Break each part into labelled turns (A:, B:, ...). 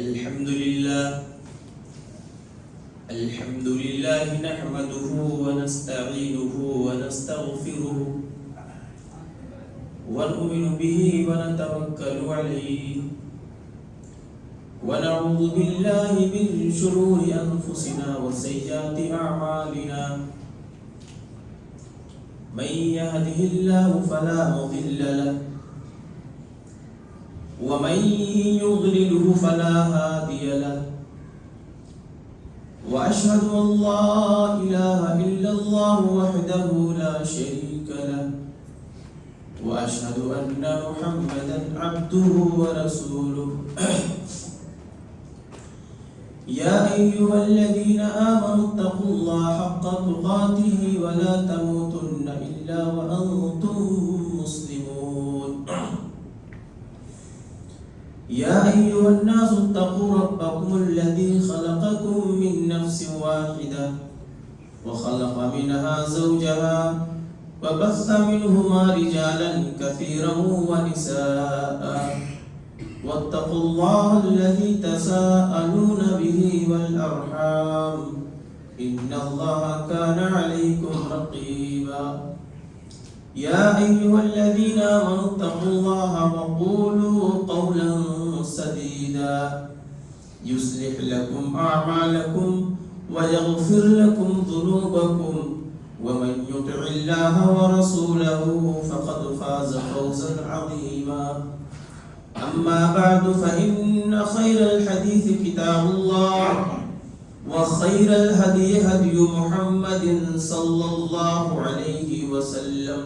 A: الحمد لله نحمده ونستعينه ونستغفره ونؤمن به ونتوكل عليه ونعوذ بالله من شرور أنفسنا وسيئات أعمالنا من يهده الله فلا مضل له ومن يضلله فلا هادي له وأشهد أن لا إله إلا الله وحده لا شريك له وأشهد أن محمدا عبده ورسوله يا أيها الذين آمنوا اتقوا الله حق تقاته ولا تموتن إلا وأنتم مسلمون يا أيها الناس اتقوا ربكم الذي خلقكم من نفس واحدة وخلق منها زوجها وبث منهما رجالا كثيرا ونساء واتقوا الله الذي تساءلون به والأرحام إن الله كان عليكم رقيبا يا أيها الذين آمنوا اتقوا الله وقولوا قولا سديدا يصلح لكم أعمالكم ويغفر لكم ذنوبكم ومن يطع الله ورسوله فقد فاز فوزا عظيما أما بعد فإن خير الحديث كتاب الله وخير الهدي هدي محمد صلى الله عليه وسلم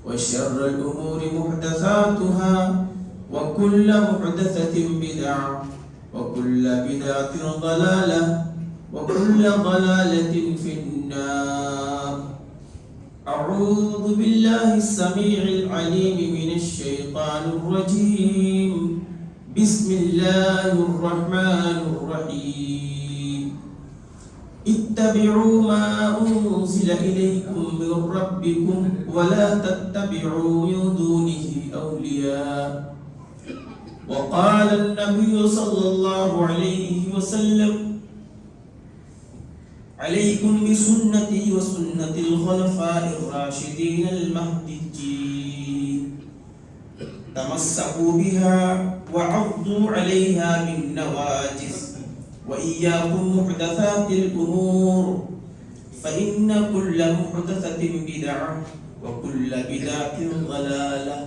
A: وشر الأمور محدثاتها وكل محدثة بدعة وكل بدعة ضلالة وكل ضلالة في النار. أعوذ بالله السميع العليم من الشيطان الرجيم. بسم الله الرحمن الرحيم. اتبعوا ما أنزل إليكم من ربكم ولا تتبعوا من دونه أولياء. وقال النبي صلى الله عليه وسلم عليكم بسنتي وسنة الخلفاء الراشدين المهديين تمسكوا بها وعضوا عليها بالنواجذ وإياكم محدثات الأمور فإن كل محدثة بدعة وكل بدعة ضلالة.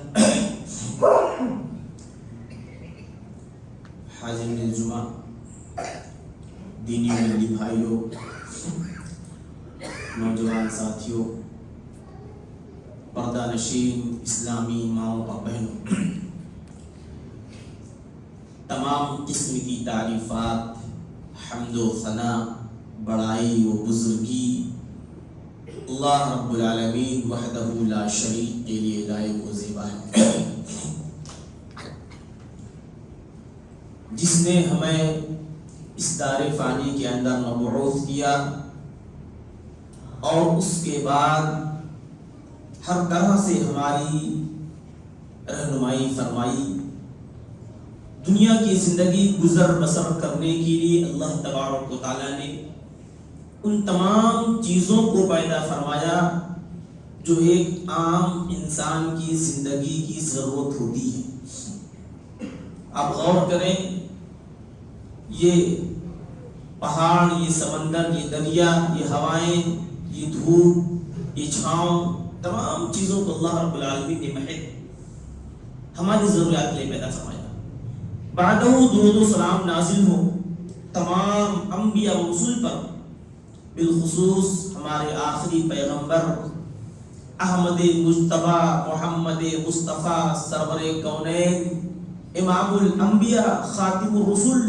A: حاضرین الجمعہ، دینی ملی بھائیوں، نوجوان ساتھیوں، پردہ نشین اسلامی ماؤں اور بہنوں، تمام قسم کی تعریفات، حمد و ثنا، بڑائی و بزرگی اللہ رب العالمین وحدہ لا شریک کے لیے لائق و زیبا ہے، جس نے ہمیں اس دار فانی کے اندر مبعوث کیا اور اس کے بعد ہر طرح سے ہماری رہنمائی فرمائی. دنیا کی زندگی گزر بسر کرنے کے لیے اللہ تبارک و تعالیٰ نے ان تمام چیزوں کو پیدا فرمایا جو ایک عام انسان کی زندگی کی ضرورت ہوتی ہے. آپ غور کریں، یہ پہاڑ، یہ سمندر، یہ دریا، یہ ہوائیں، یہ دھوپ، یہ چھاؤں، تمام چیزوں کو اللہ رب العالمین نے محض ہماری ضروریات کے لیے پیدا فرمایا. بعدہ درود و سلام نازل ہو تمام انبیاء و رسول پر، بالخصوص ہمارے آخری پیغمبر احمد مجتبیٰ محمد مصطفیٰ سرور کونین امام الانبیاء خاتم الرسل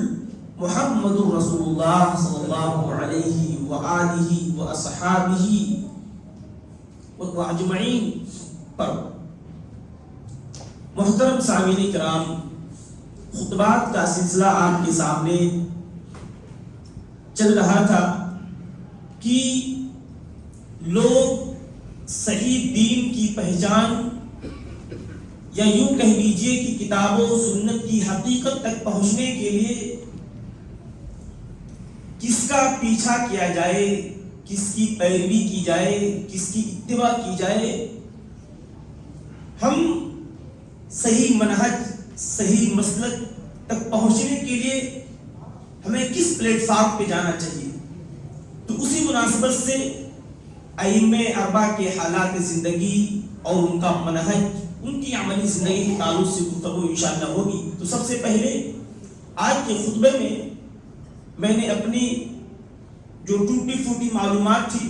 A: محمد رسول اللہ صلی اللہ علیہ وآلہ واصحابہ واجمعین پر. محترم سامعین کرام، خطبات کا سلسلہ آپ کے سامنے چل رہا تھا کہ لوگ صحیح دین کی پہچان یا یوں کہہ لیجئے کہ کتاب و سنت کی حقیقت تک پہنچنے کے لیے کا پیچھا کیا جائے، کس کی پیروی کی جائے، کس کی اتباع کی جائے، ہم صحیح منہج، صحیح مسلک تک پہنچنے کے لیے ہمیں کس پلیٹ فارم پہ جانا چاہیے. تو اسی مناسبت سے ائمہ اربعہ کے حالات زندگی اور ان کا منہج، ان کی عملی زندگی کے تعلق سے گفتگو انشاءاللہ ہوگی. تو سب سے پہلے آج کے خطبے میں نے اپنی جو ٹوٹی پھوٹی معلومات تھی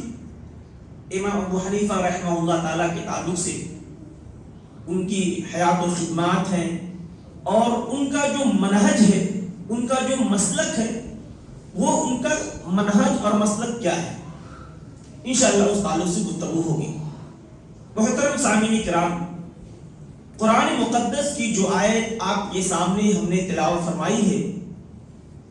A: امام ابو حنیفہ رحمہ اللہ تعالیٰ کے تعلق سے، ان کی حیات و خدمات ہیں اور ان کا جو منہج ہے، ان کا جو مسلک ہے، وہ ان کا منہج اور مسلک کیا ہے، انشاءاللہ اس تعلق سے گفتگو ہوگی. محترم سامعین کرام، قرآن مقدس کی جو آیت آپ کے سامنے ہم نے تلاوت فرمائی ہے،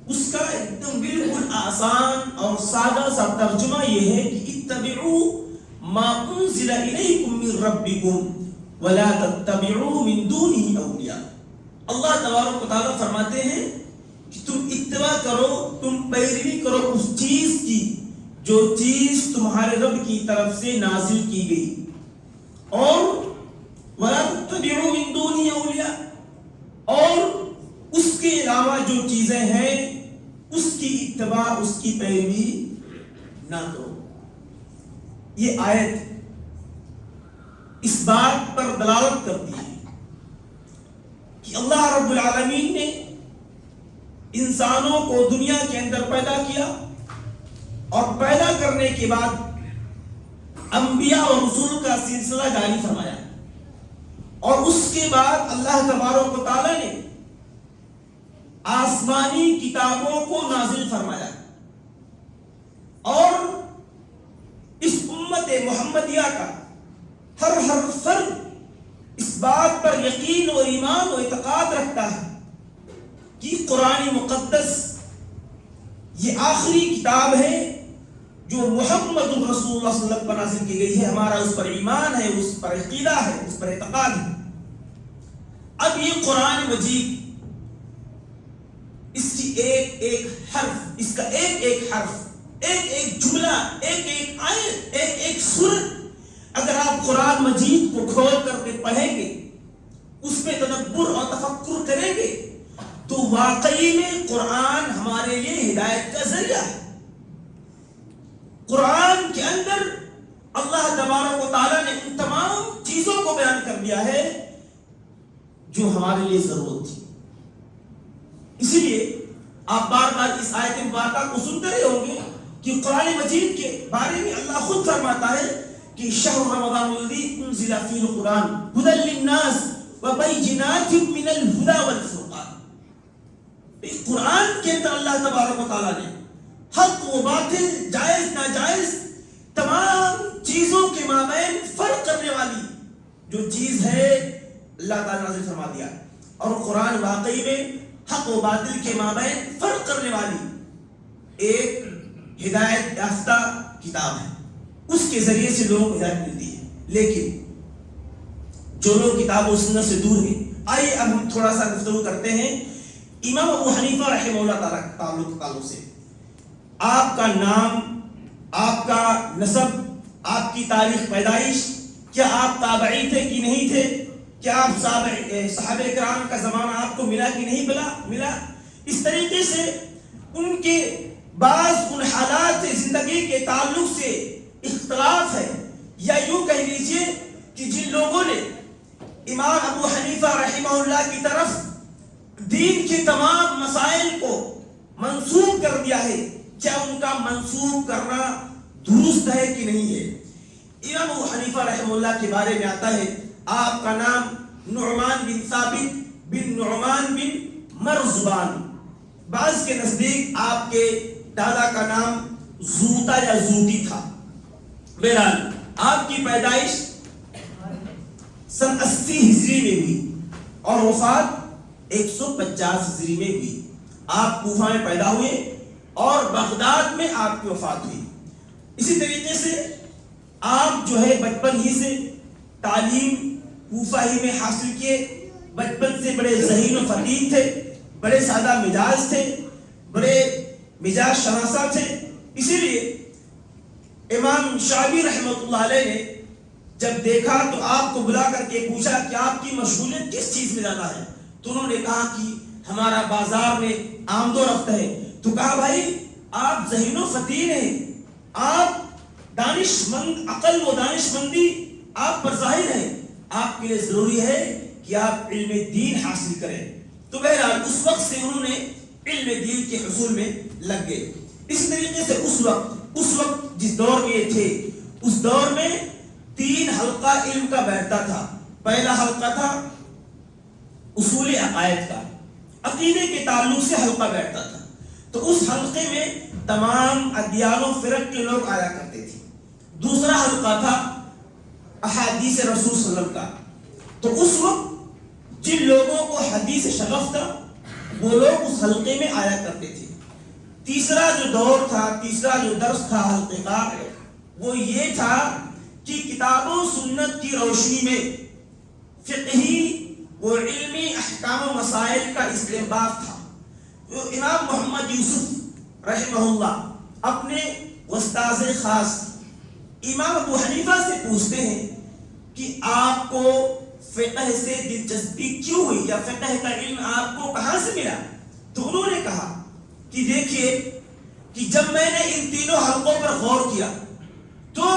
A: اس کا ایک دم بالکل آسان اور سادہ سا ترجمہ یہ ہے کہ اتبعوا ما انزل الیکم من ربکم ولا تتبعوا من دونه اولیاء. اللہ تبارک و تعالیٰ فرماتے ہیں کہ تم اتباع کرو، تم پیروی کرو اس چیز کی جو چیز تمہارے رب کی طرف سے نازل کی گئی، اور وَلَا تَتَّبِعُوا مِن دُونِهِ أَوْلِيَاءَ، اور اس کے علاوہ جو چیزیں ہیں اس کی اتباع، اس کی پیروی نہ کرو. یہ آیت اس بات پر دلالت کرتی ہے کہ اللہ رب العالمین نے انسانوں کو دنیا کے اندر پیدا کیا، اور پیدا کرنے کے بعد انبیاء اور رسول کا سلسلہ جاری فرمایا، اور اس کے بعد اللہ تبارک و تعالیٰ نے آسمانی کتابوں کو نازل فرمایا، اور اس امت محمدیہ کا ہر فرد اس بات پر یقین و ایمان و اعتقاد رکھتا ہے کہ قرآن مقدس یہ آخری کتاب ہے جو محمد رسول اللہ صلی اللہ علیہ وسلم پر نازل کی گئی ہے. ہمارا اس پر ایمان ہے، اس پر عقیدہ ہے، اس پر اعتقاد ہے. اب یہ قرآن مجید، اس کی ایک حرف، اس کا ایک حرف، ایک جملہ، ایک آیت، ایک سورت، اگر آپ قرآن مجید کو کھول کر کے پڑھیں گے، اس پہ تدبر اور تفکر کریں گے، تو واقعی میں قرآن ہمارے لیے ہدایت کا ذریعہ ہے. قرآن کے اندر اللہ تبارک و تعالیٰ نے ان تمام چیزوں کو بیان کر دیا ہے جو ہمارے لیے ضرورت تھی. اسی لیے آپ بار بار اس آیت مبارکہ کو سنتے رہے ہوں گے کہ قرآن مجید کے بارے میں اللہ خود فرماتا ہے کہ شہر رمضان الذی انزل فیہ القرآن ھدی للناس وبینات من الہدی والفرقان. قرآن کے اندر اللہ تبارک و تعالیٰ نے حق و باطل، جائز ناجائز، تمام چیزوں کے مابین فرق کرنے والی جو چیز ہے اللہ تعالیٰ نے نازل فرما دیا. اور قرآن واقعی میں حق و باطل کے مابین فرق کرنے والی ایک ہدایت یافتہ کتاب ہے. اس کے ذریعے سے لوگوں کو ہدایت ملتی ہے. لیکن جو لوگ کتاب و سنت سے دور ہیں، آئیے اب ہم تھوڑا سا گفتگو کرتے ہیں امام ابو حنیفہ رحمہ اللہ تعالیٰ تعلق سے. آپ کا نام، آپ کا نسب، آپ کی تاریخ پیدائش، کیا آپ تابعی تھے کہ نہیں تھے، کیا آپ صحابہ کرام کا زمانہ آپ کو ملا کہ نہیں ملا. اس طریقے سے ان کے بعض ان حالات زندگی کے تعلق سے اختلاف ہے، یا یوں کہہ لیجئے کہ جن لوگوں نے امام ابو حنیفہ رحمہ اللہ کی طرف دین کے تمام مسائل کو منسوب کر دیا ہے، کیا ان کا منسوب کرنا درست ہے کہ نہیں ہے. امام ابو حنیفہ رحمہ اللہ کے بارے میں آتا ہے آپ کا نام نعمان بن ثابت بن نعمان بن مرزبان. بعض کے نزدیک آپ کے دادا کا نام زوتا یا زوتی تھا. بہرحال آپ کی پیدائش سن 80 ہجری میں ہوئی اور وفات 150 ہجری میں ہوئی. آپ کوفہ میں پیدا ہوئے اور بغداد میں آپ کی وفات ہوئی. اسی طریقے سے آپ جو ہے بچپن ہی سے تعلیم کوفہ ہی میں حاصل کیے. بچپن سے بڑے ذہین و فقیہ تھے، بڑے سادہ مزاج تھے، بڑے مزاج شناسہ تھے. اسی لیے امام شعبی رحمۃ اللہ علیہ نے جب دیکھا تو آپ کو بلا کر کے پوچھا کہ آپ کی مشغولیت کس چیز میں زیادہ ہے؟ تو انہوں نے کہا کہ ہمارا بازار میں آمد و رفت ہے. تو کہا بھائی آپ ذہین و فطین ہیں, آپ دانش مند, عقل و دانش مندی آپ پر ظاہر ہے, آپ کے لیے ضروری ہے کہ آپ علم دین حاصل کریں. تو بہرحال اس وقت سے انہوں نے علم دین کے حصول میں لگ گئے. اس طریقے سے اس وقت جس دور میں یہ تھے, اس دور میں 3 حلقہ علم کا بیٹھتا تھا. پہلا حلقہ تھا اصول عقائد کا, عقیدے کے تعلق سے حلقہ بیٹھتا تھا. تو اس حلقے میں تمام ادیان و فرق کے لوگ آیا کرتے تھے. دوسرا حلقہ تھا احادیث رسول صلی اللہ علیہ وسلم کا. تو اس وقت جن لوگوں کو حدیث شغف تھا وہ لوگ اس حلقے میں آیا کرتے تھے. تیسرا جو دور تھا, تیسرا جو درس تھا حلقے کا, وہ یہ تھا کہ کتاب و سنت کی روشنی میں فقہی و علمی احکام و مسائل کا استنباط تھا. امام محمد یوسف رحمہ اللہ اپنے استاذ خاص امام ابو حنیفہ سے پوچھتے ہیں کہ آپ کو فقہ سے دلچسپی کیوں ہوئی, یا فقہ کا علم آپ کو کہاں سے ملا؟ تو انہوں نے کہا کہ دیکھیے کہ جب میں نے ان تینوں حلقوں پر غور کیا تو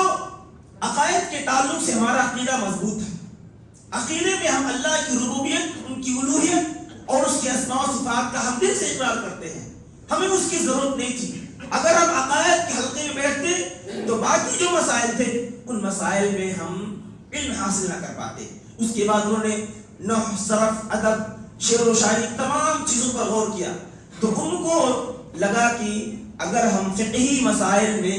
A: عقائد کے تعلق سے ہمارا عقیدہ مضبوط ہے. عقیدے میں ہم اللہ کی ربوبیت, ان کی الوہیت اور اس کے اسماء و صفات کا ہم دل سے اقرار کرتے ہیں. ہمیں اس کی ضرورت نہیں تھی. اگر ہم عقائد کے حلقے میں بیٹھتے تو باقی جو مسائل تھے ان مسائل میں ہم علم حاصل نہ کر پاتے. اس کے بعد انہوں نے نحو, صرف, ادب, شعر و شاعری تمام چیزوں پر غور کیا. تو ان کو لگا کہ اگر ہم فقہی مسائل میں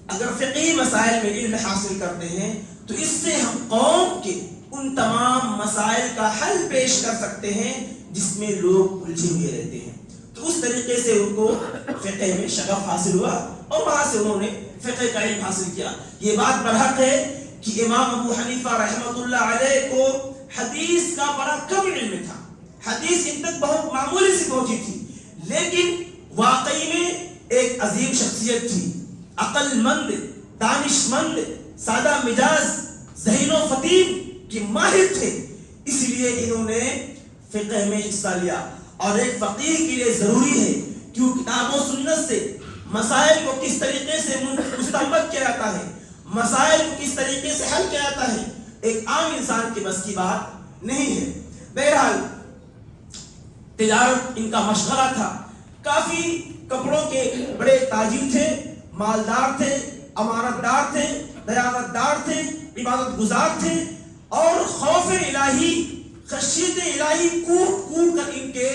A: علم حاصل کرتے ہیں تو اس سے ہم قوم کے ان تمام مسائل کا حل پیش کر سکتے ہیں جس میں لوگ الجھے ہوئے رہتے ہیں. تو اس طریقے سے ان کو فقہ میں شغف حاصل ہوا اور وہاں سے انہوں نے فقہ کا علم حاصل کیا. یہ بات برحق ہے کہ امام ابو حنیفہ رحمۃ اللہ علیہ کو حدیث کا بڑا کم علم تھا. حدیث ان تک بہت معمولی سی پہنچی تھی, لیکن واقعی میں ایک عظیم شخصیت تھی, عقل مند, دانش مند, سادہ مزاج, ذہین و فطین کے ماہر تھے. اس لیے انہوں نے فقہ میں حصہ لیا. اور ایک فقیہ کے لیے ضروری ہے کہ وہ کتاب و سنت سے مسائل کو کس طریقے سے مستنبط کیا جاتا ہے, مسائل کو کس طریقے سے حل کیا جاتا ہے, ایک عام انسان کے بس کی بات نہیں ہے. بہرحال تجارت ان کا مشغلہ تھا. کافی کپڑوں کے بڑے تاجر تھے, مالدار تھے, امانت دار تھے, دیانت دار تھے, عبادت گزار تھے, اور خوف الہی, خشیت الہی کوٹ کر ان کے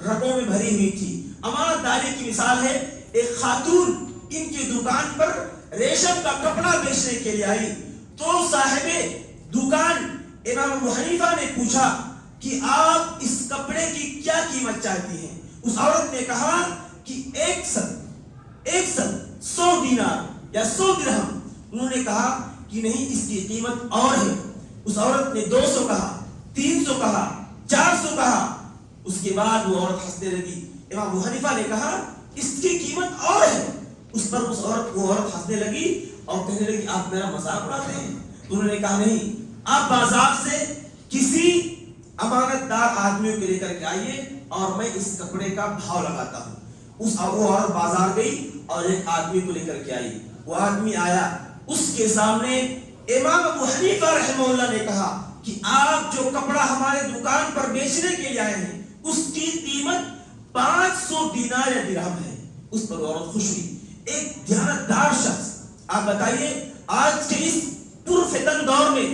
A: رگوں میں بھری ہوئی تھی. امانت داری کی مثال ہے, ایک خاتون ان کی دکان پر ریشم کا کپڑا بیچنے کے لیے آئی تو صاحب دکان امام ابو حنیفہ نے پوچھا کہ آپ اس کپڑے کی کیا قیمت چاہتی ہیں؟ اس عورت نے کہا کہ ایک سن 100 دینار یا 100 درہم. انہوں نے کہا کہ نہیں, اس کی قیمت اور ہے. اس عورت نے 200 کہا, 300 کہا, 400 کہا. اس کے بعد وہ عورت ہنسنے لگی. امام ابو حنیفہ نے کہا اس کی قیمت اور ہے. اس پر وہ عورت ہنسنے لگی اور کہنے لگی آپ میرا مذاق اڑاتے ہیں. انہوں نے کہا نہیں, آپ بازار سے کسی امانت دار آدمیوں کو لے کر کے آئیے اور میں اس کپڑے کا بھاؤ لگاتا ہوں. وہ عورت بازار گئی اور ایک آدمی کو لے کر کے آئی. وہ آدمی آیا, اس کے سامنے امام ابو حنیفہ رحمہ اللہ نے کہا کہ آپ جو کپڑا ہمارے دکان پر بیچنے کے لیے آئے ہیں اس کی قیمت 500 دینار یا درہم ہے. اس پر عورت خوش ہوئی. ایک دیانتدار شخص, آپ بتائیے آج کے اس پرفتن دور میں,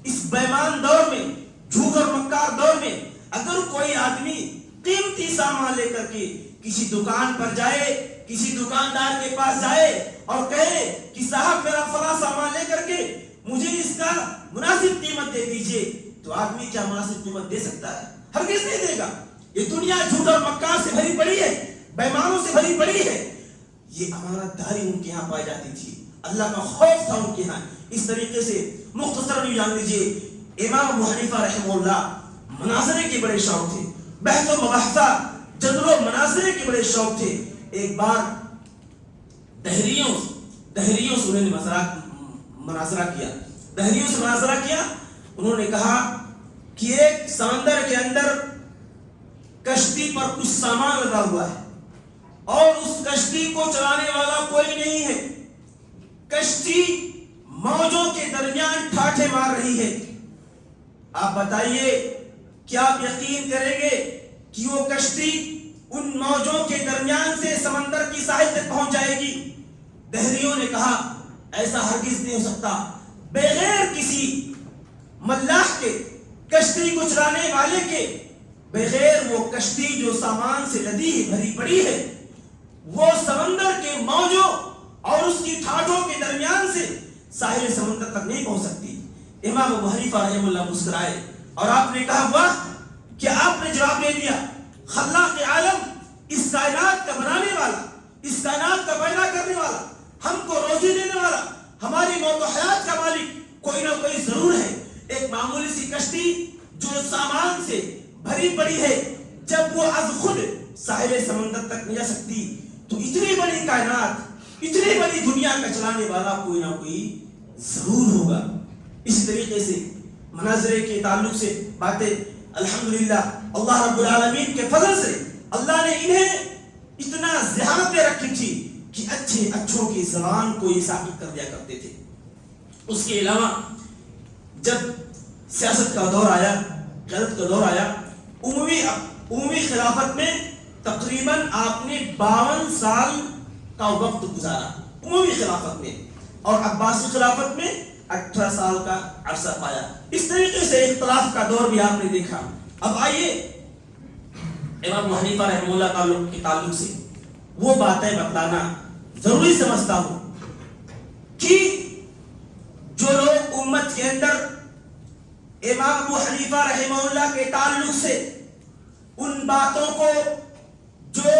A: اس بیمان دور میں, جھوٹ اور مکار دور میں, اگر کوئی آدمی قیمتی سامان لے کر کے کسی دکان پر جائے, کسی دکاندار کے پاس جائے اور کہے کہ صاحب میرا فلاں سامان لے کر کے مجھے اس کا مناسب قیمت دے دیجئے, تو آدمی کیا مناسب قیمت دے سکتا ہے؟ ہرگز نہیں دے گا. یہ دنیا جھوٹ اور مکار سے بھری پڑی ہے, بیمانوں سے بھری پڑی ہے. یہ امانت داری ان کے ہاں پائی جاتی تھی, اللہ کا خوف تھا ان کے ہاں. اس طریقے سے مختصر بھی جان لیجیے, امام ابو حنیفہ رحمہ اللہ مناظرے کے بڑے شوق تھے, بحث و مباحثہ, جدل و مناظرے کے بڑے شوق تھے. ایک بار دہریوں سے انہوں نے مناظرہ کیا. انہوں نے کہا کہ ایک سمندر کے اندر کشتی پر کچھ سامان لگا ہوا ہے اور اس کشتی کو چلانے والا کوئی نہیں ہے. کشتی موجوں کے درمیان ٹھاٹھے مار رہی ہے. آپ بتائیے کیا آپ یقین کریں گے کہ وہ کشتی ان موجوں کے درمیان سے سمندر کی ساحل تک پہنچ جائے گی؟ دہریوں نے کہا ایسا ہرگز نہیں ہو سکتا. بغیر کسی ملاح کے، کشتی کو چلانے والے کے، بغیر وہ کشتی جو سامان سے لدی بھری پڑی ہے وہ سمندر کے موجوں اور اس کی ٹھاٹھوں کے درمیان سے ساحل سمندر تک نہیں پہنچ سکتی. امام ابو حنیفہ رحمہ اللہ مسکرائے اور آپ نے کہا واہ، کیا آپ نے جواب دے دیا. خلاق عالم، اس کائنات کا بنانے والا، اس کائنات کا پیدا کرنے والا، ہم کو روزی دینے والا، ہماری موت و حیات کا مالک کوئی نہ کوئی ضرور ہے. ایک معمولی سی کشتی جو سامان سے بھری پڑی ہے، جب وہ از خود ساحل سمندر تک نہیں جا سکتی تو اتنی بڑی کائنات، اتنی بڑی دنیا کا چلانے والا کوئی نہ کوئی ضرور ہوگا. اسی طریقے سے مناظرے کے تعلق سے باتیں الحمدللہ اللہ رب العالمین کے فضل سے اللہ نے انہیں اتنا ذہانت دے رکھی تھی کہ اچھوں کی زبان کو یہ ثابت کر دیا کرتے تھے. اس کے علاوہ جب سیاست کا دور آیا، قیادت کا دور آیا، عمومی خلافت میں تقریباً آپ نے 52 سال کا وقت گزارا عمومی خلافت میں، اور عباسی خلافت میں 18 سال کا عرصہ پایا. اس طریقے سے اختلاف کا دور بھی آپ نے دیکھا. اب آئیے امام ابو حنیفہ رحمہ اللہ کے تعلق سے وہ باتیں بتلانا ضروری سمجھتا ہوں کہ جو لوگ امت کے اندر امام ابو حنیفہ رحمہ اللہ کے تعلق سے ان باتوں کو جو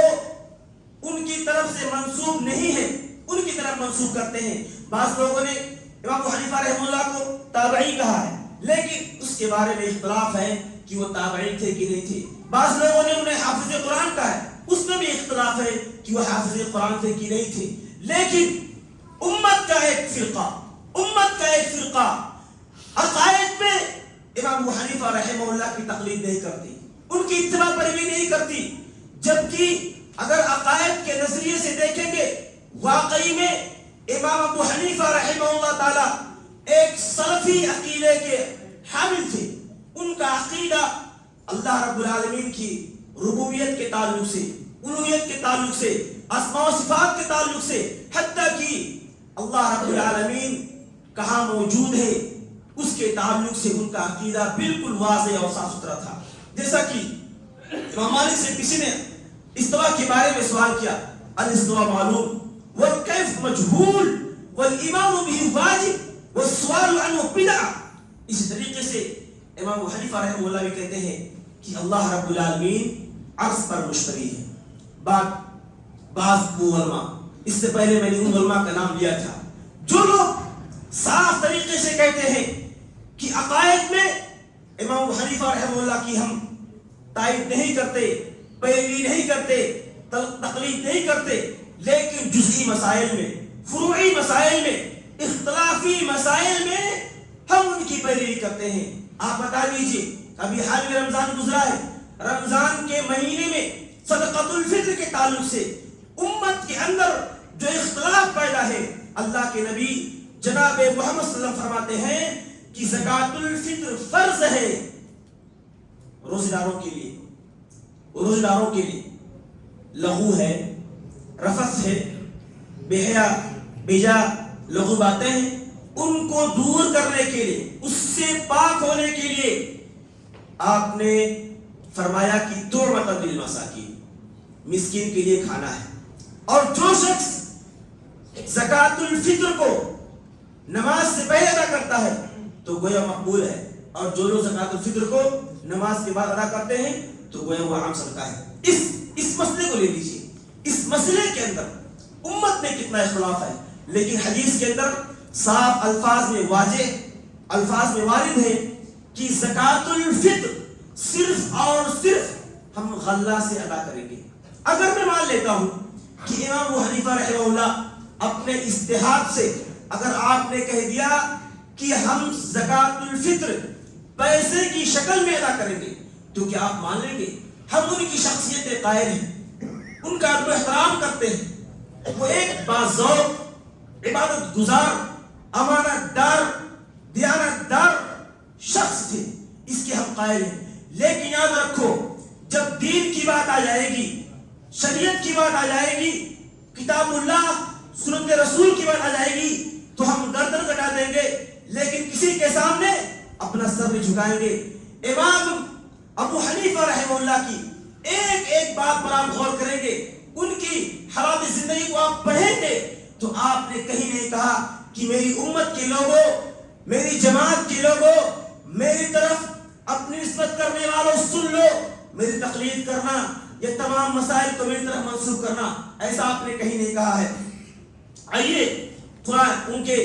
A: ان کی طرف سے منسوب نہیں ہے ان کی طرف منسوب کرتے ہیں. بعض لوگوں نے امام ابو حنیفہ رحمہ اللہ کو تابعی کہا ہے، لیکن اس کے بارے میں اختلاف ہے کہ وہ تابعی تھے کہ نہیں تھے. بعض لوگوں نے انہیں حافظ قرآن کہا ہے، اس میں بھی اختلاف ہے کہ وہ حافظ قرآن تھے کہ نہیں تھے. لیکن امت کا ایک فرقہ عقائد میں امام ابو حنیفہ رحمہ اللہ کی تقلید نہیں کرتی، ان کی اتباع پیروی نہیں کرتی. جبکہ اگر عقائد کے نظریے سے دیکھیں گے واقعی میں امام ابو حنیفہ رحمہ اللہ تعالی ایک سلفی عقیدے کے حامل تھے. ان کا عقیدہ اللہ رب العالمین کی ربوبیت کے تعلق سے، الوہیت کے تعلق سے، اسماء و صفات کے تعلق سے، حتیٰ کہ اللہ رب العالمین کہاں موجود ہے اس کے تعلق سے ان کا عقیدہ بالکل واضح اور صاف ستھرا تھا. جیسا کہ امام مالک سے کسی نے استوا کے بارے میں سوال کیا، الاستوا معلوم والکیف مجہول والایمان به واجب والسؤال عنه بدعہ. اسی طریقے سے امام ابو حنیفہ رحمہ اللہ بھی کہتے ہیں کہ اللہ رب العالمین عرش پر مستوی ہے. بعض علماء، اس سے پہلے میں نے ان علماء کا نام لیا تھا جو لوگ صاف طریقے سے کہتے ہیں کہ عقائد میں امام ابو حنیفہ رحمہ اللہ کی ہم تائید نہیں کرتے، پیروی نہیں کرتے، تقلید نہیں کرتے، لیکن جزئی مسائل میں، فروعی مسائل میں، اختلافی مسائل میں ہم ان کی پیروی کرتے ہیں. آپ بتا دیجئے ابھی حال میں رمضان گزرا ہے، رمضان کے مہینے میں صدقۃ الفطر کے تعلق سے امت کے اندر جو اختلاف پیدا ہے، اللہ کے نبی جناب محمد صلی اللہ علیہ وسلم فرماتے ہیں کہ زکوٰۃ الفطر فرض ہے روزداروں کے لیے. لغو ہے، رفث ہے، بے حیا بیجا لغو باتیں ہیں، ان کو دور کرنے کے لیے، اس سے پاک ہونے کے لیے آپ نے فرمایا کہ طعمۃ للمساکین، مسکین کے لیے کھانا ہے. اور جو شخص زکوٰۃ الفطر کو نماز سے پہلے ادا کرتا ہے تو گویا مقبول ہے، اور جو لوگ زکوٰۃ الفطر کو نماز کے بعد ادا کرتے ہیں تو گویا وہ عام صدقہ ہے. اس مسئلے کو لے لیجیے، اس مسئلے کے اندر امت میں کتنا اختلاف ہے، لیکن حدیث کے اندر صاف الفاظ میں واضح الفاظ میں وارد ہے کہ زکوٰۃ الفطر صرف اور صرف ہم غلہ سے ادا کریں گے. اگر میں مان لیتا ہوں کہ امام ابو حنیفہ رحمہ اللہ اپنے اجتہاد سے اگر آپ نے کہہ دیا کہ ہم زکوٰۃ الفطر پیسے کی شکل میں ادا کریں گے تو کیا آپ مان لیں گے؟ ہم ان کی شخصیت قائل ہیں، ان کا ادب و احترام کرتے ہیں، وہ ایک باذوق، عبادت گزار، امانت دار، دیانت دار شخص تھے، اس کے ہم قائل ہیں۔ لیکن یاد رکھو، جب دین کی بات آ جائے گی، شریعت کی بات آ جائے گی، کتاب اللہ سنت رسول کی بات آ جائے گی تو ہم گردن کٹا دیں گے، لیکن کسی کے سامنے اپنا سر نہیں جھکائیں گے۔ امام ابو حنیفہ رحمہ اللہ کی ایک ایک بات پر آپ غور کریں گے، ان کی حالات زندگی کو آپ پڑھیں گے تو آپ نے کہیں نہیں کہا کہ میری امت کے لوگوں، میری جماعت کے لوگوں، میری طرف اپنی نسبت کرنے والوں سن لو، میری تقلید کرنا، یہ تمام مسائل کو میری طرف منسوخ کرنا، ایسا آپ نے کہیں نہیں کہا ہے۔ آئیے تھوڑا ان کے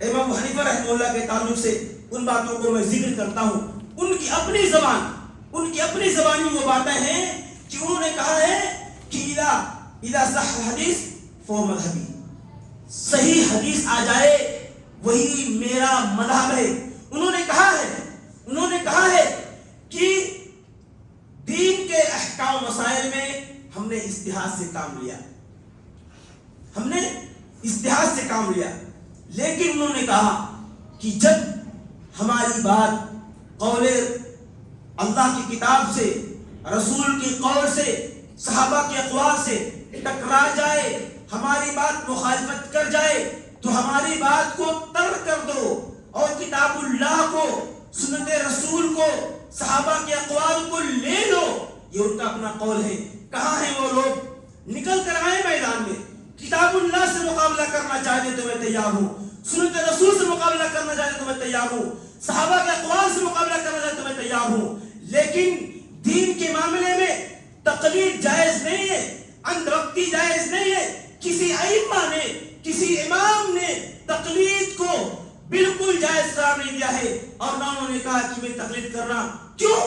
A: امام حنیفہ رحمہ اللہ کے تعلق سے ان باتوں کو میں ذکر کرتا ہوں۔ ان کی اپنی زبانی وہ باتیں ہیں کہ انہوں نے کہا ہے کہ اذا صح الحدیث فهو مذہبی، صحیح حدیث آ جائے وہی میرا مذہب ہے۔ انہوں نے کہا ہے کہ دین کے احکام و مسائل میں ہم نے اجتہاد سے کام لیا، لیکن انہوں نے کہا کہ جب ہماری بات قول اللہ کی کتاب سے، رسول کی قول سے، صحابہ کے اقوال سے ٹکرا جائے، ہماری بات مخالفت کر جائے تو ہماری بات کو ترک کر دو اور کتاب اللہ کو، سنت رسول کو، صحابہ کے اقوال کو لے لو۔ یہ ان کا اپنا قول ہے۔ کہاں ہیں وہ لوگ؟ نکل کر آئے میدان میں، کتاب اللہ سے مقابلہ کرنا چاہتے تو میں تیار ہوں، سنت رسول سے مقابلہ کرنا چاہتے تو میں تیار ہوں، صحابہ کے اقوال سے مقابلہ کرنا چاہتے تو میں تیار ہوں، لیکن دین کے معاملے میں تقلید جائز نہیں ہے، اندرختی جائز نہیں ہے۔ کسی ائمہ نے، کسی امام نے تقلید کو بالکل جائز قرار نہیں دیا ہے، اور نہ انہوں نے کہا کہ میں تقلید کرنا کیوں؟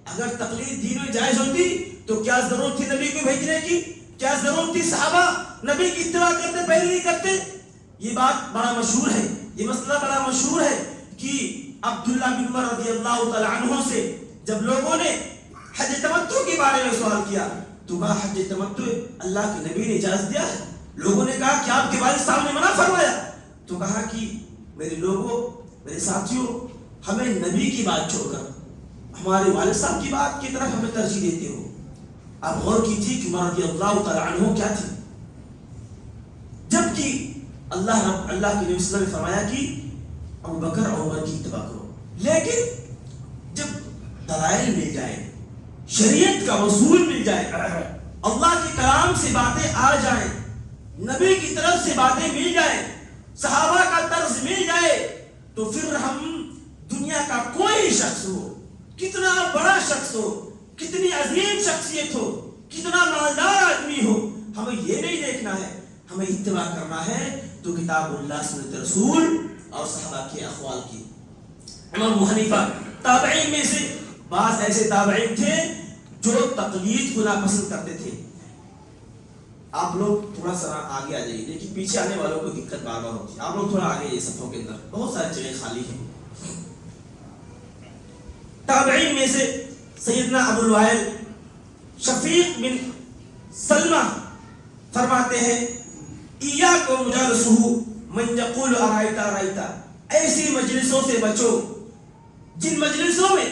A: اگر تقلید دین میں جائز ہوتی تو کیا ضرورت تھی نبی کو بھیجنے کی؟ کیا ضرورت تھی صحابہ نبی کی اتباع کرتے پہلے نہیں کرتے؟ یہ بات بڑا مشہور ہے، یہ مسئلہ بڑا مشہور ہے کہ عبداللہ بن عمر رضی اللہ تعالی عنہ سے جب لوگوں نے حج تمتع کے بارے میں سوال کیا تو کہا حج تمتع اللہ کے نبی نے اجازت دیا ہے۔ لوگوں نے کہا کہ آپ کے والد صاحب نے منع فرمایا، تو کہا کہ میرے لوگوں، میرے ساتھیوں، ہمیں نبی کی بات چھوڑ کر ہمارے والد صاحب کی بات کی طرف ہمیں ترجیح دیتے ہو۔ آپ غور کیجیے کہ عمر رضی اللہ تعالی عنہ کیا تھی، جبکہ اللہ کے نبی صلی اللہ علیہ وسلم نے فرمایا کہ ابو بکر اور عمر کی اتباع کرو، لیکن جب دلائل مل جائے، شریعت کا اصول مل جائے، اللہ کے کلام سے باتیں آ جائیں، نبی کی طرف سے باتیں مل جائیں، صحابہ کا طرز مل جائے، تو پھر ہم دنیا کا کوئی شخص ہو، کتنا بڑا شخص ہو، کتنی عظیم شخصیت ہو، کتنا مالدار آدمی ہو، ہمیں یہ نہیں دیکھنا ہے، ہمیں اتباع کرنا ہے تو کتاب اللہ، سنت رسول اور صحابہ کے اقوال کی۔ امام ابو حنیفہ تابعین میں سے بعض ایسے تابعین تھے جو تقلید کو ناپسند کرتے تھے۔ آپ لوگ تھوڑا سا آگے آ جائیے، لیکن پیچھے آنے والوں کو دقت بار بار ہوتی ہے۔ آپ لوگ تھوڑا آگے آئیے، صفوں کے اندر بہت ساری جگہ خالی ہیں۔ تابعین میں سے سیدنا ابو الوائل شفیق بن سلمہ فرماتے ہیں ایاکم مجالسہ من یقول ارائیتا ارائیتا، ایسی مجلسوں سے بچو جن مجلسوں میں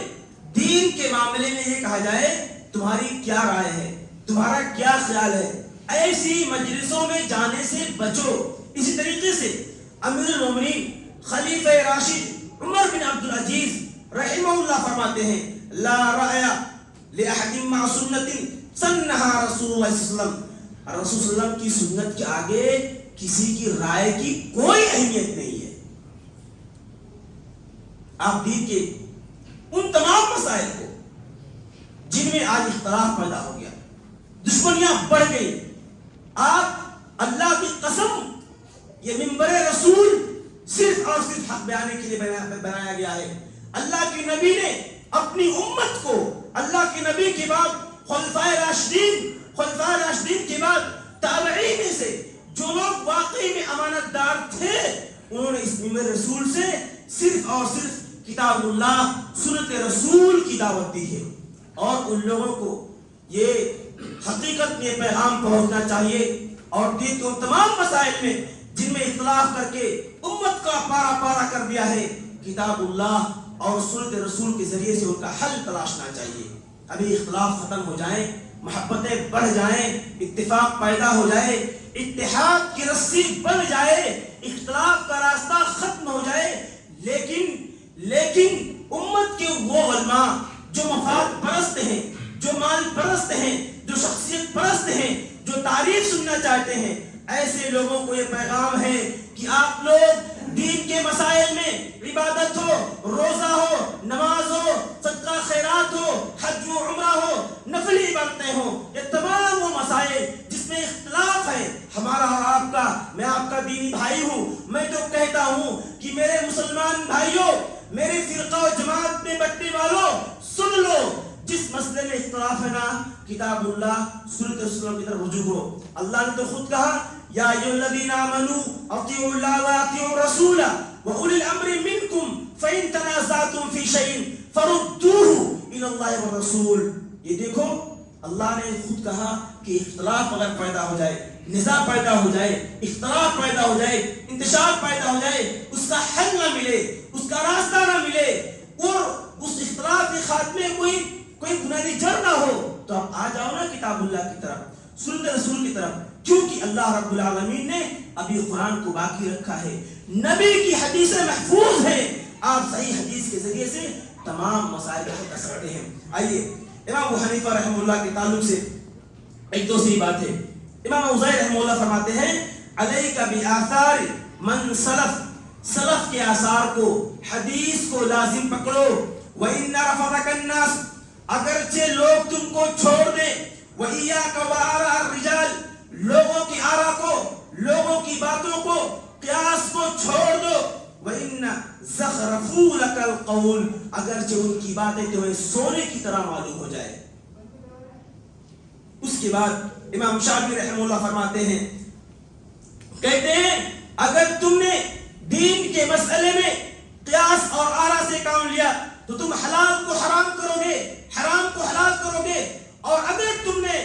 A: دین کے معاملے میں یہ کہا جائے تمہاری کیا رائے ہے، تمہارا کیا خیال ہے، ایسی مجلسوں میں جانے سے بچو۔ اسی طریقے سے امیر المومنین خلیفہ راشد عمر بن عبد العزیز رحمہ اللہ فرماتے ہیں لا رأی لأحد مع سنت سنہا رسول اللہ صلی اللہ علیہ وسلم، رسول صلی اللہ علیہ وسلم کی سنت کے آگے کسی کی رائے کی کوئی اہمیت نہیں ہے۔ آپ دین کے ان تمام مسائل کو جن میں آج اختلاف پیدا ہو گیا، دشمنیاں بڑھ گئی، آپ اللہ کی قسم یہ منبر رسول صرف اور صرف حق بیانے کے لیے بنایا گیا ہے۔ اللہ کے نبی نے اپنی امت کو، اللہ کے نبی کے بعد خلفائے راشدین کے بعد تابعین میں سے جو لوگ واقعی میں امانت دار تھے انہوں نے اس ممبر رسول سے صرف اور صرف کتاب اللہ سنت رسول کی دعوت دی ہے، اور ان لوگوں کو یہ حقیقت میں پیغام پہنچنا چاہیے اور دین کو تمام مسائل میں جن میں اختلاف کر کے امت کا پارا پارا کر دیا ہے، کتاب اللہ اور سنت رسول کے ذریعے سے ان کا حل تلاشنا چاہیے۔ ابھی اختلاف ختم ہو جائیں، محبتیں بڑھ جائیں، اتفاق پیدا ہو جائے، اتحاد کی رسی بن جائے، اختلاف کا راستہ ختم ہو جائے، لیکن امت کے وہ علماء جو مفاد پرست ہیں، جو مال پرست ہیں، جو شخصیت پرست ہیں، جو تعریف سننا چاہتے ہیں، ایسے لوگوں کو یہ پیغام ہے کہ آپ لوگ دین کے مسائل میں عبادت ہو، روزہ ہو، نماز ہو، صدقہ خیرات ہو، حج و عمرہ ہو، نفلی عبادتیں ہو، یہ تمام وہ مسائل جس میں اختلاف ہے ہمارا اور آپ کا، میں آپ کا دینی بھائی ہوں، میں تو کہتا ہوں کہ میرے مسلمان بھائیوں، میرے فرقہ و جماعت میں بٹنے والوں، سن لو، جس مسئلے میں اختلاف ہے نا، کتاب اللہ سنت رسول کی طرف رجوع کرو۔ اللہ نے تو خود کہا یا ایھا الذین آمنوا اطیعوا اللہ واطیعوا الرسول واولی الامر منکم فان تنازعتم فی شیء فردوہ الی اللہ والرسول۔ یہ دیکھو اللہ نے خود کہا کہ اختلاف اگر پیدا ہو جائے، نزاع پیدا ہو جائے، اختلاف پیدا ہو جائے، انتشار پیدا ہو جائے، اس کا حل نہ ملے، اس کا راستہ نہ ملے، اور اس اختلاف کے خاتمے کوئی بنیادی جڑ نہ ہو، تو آپ آ جاؤ نا کتاب اللہ کی طرف، سنت رسول کی طرف، کیونکہ اللہ رب العالمین نے ابھی قرآن کو باقی رکھا ہے، نبی کی حدیثیں محفوظ ہیں، آپ صحیح حدیث کے ذریعے سے تمام مسائل کو حل کر سکتے ہیں۔ آئیے امام ابو حنیفہ رحمہ اللہ کے تعلق سے ایک دوسری بات ہے، امام اوزاعی رحمہ اللہ فرماتے ہیں علیک بآثار من سلف کے آثار کو، حدیث کو لازم پکڑو، وَإِنَّ رَفَضَكَ النَّاسُ اگرچہ لوگ تم کو چھوڑ دیں، وَإِيَّاكَ وَآرَاءَ الرِّجَالِ لوگوں کی آرا کو، لوگوں کی باتوں کو، قیاس کو چھوڑ دو، وَإِنَّ زَخْرَفُوا لَكَ الْقَوْلِ اگرچہ ان کی باتیں تمہیں سونے کی طرح معلوم ہو جائے۔ اس کے بعد امام شافعی رحمہ اللہ فرماتے ہیں، کہتے ہیں اگر تم نے دین کے مسئلے میں قیاس اور آرا سے کام لیا تو تم حلال کو حرام کرو گے، حرام کو حلال کرو گے، اور اگر تم نے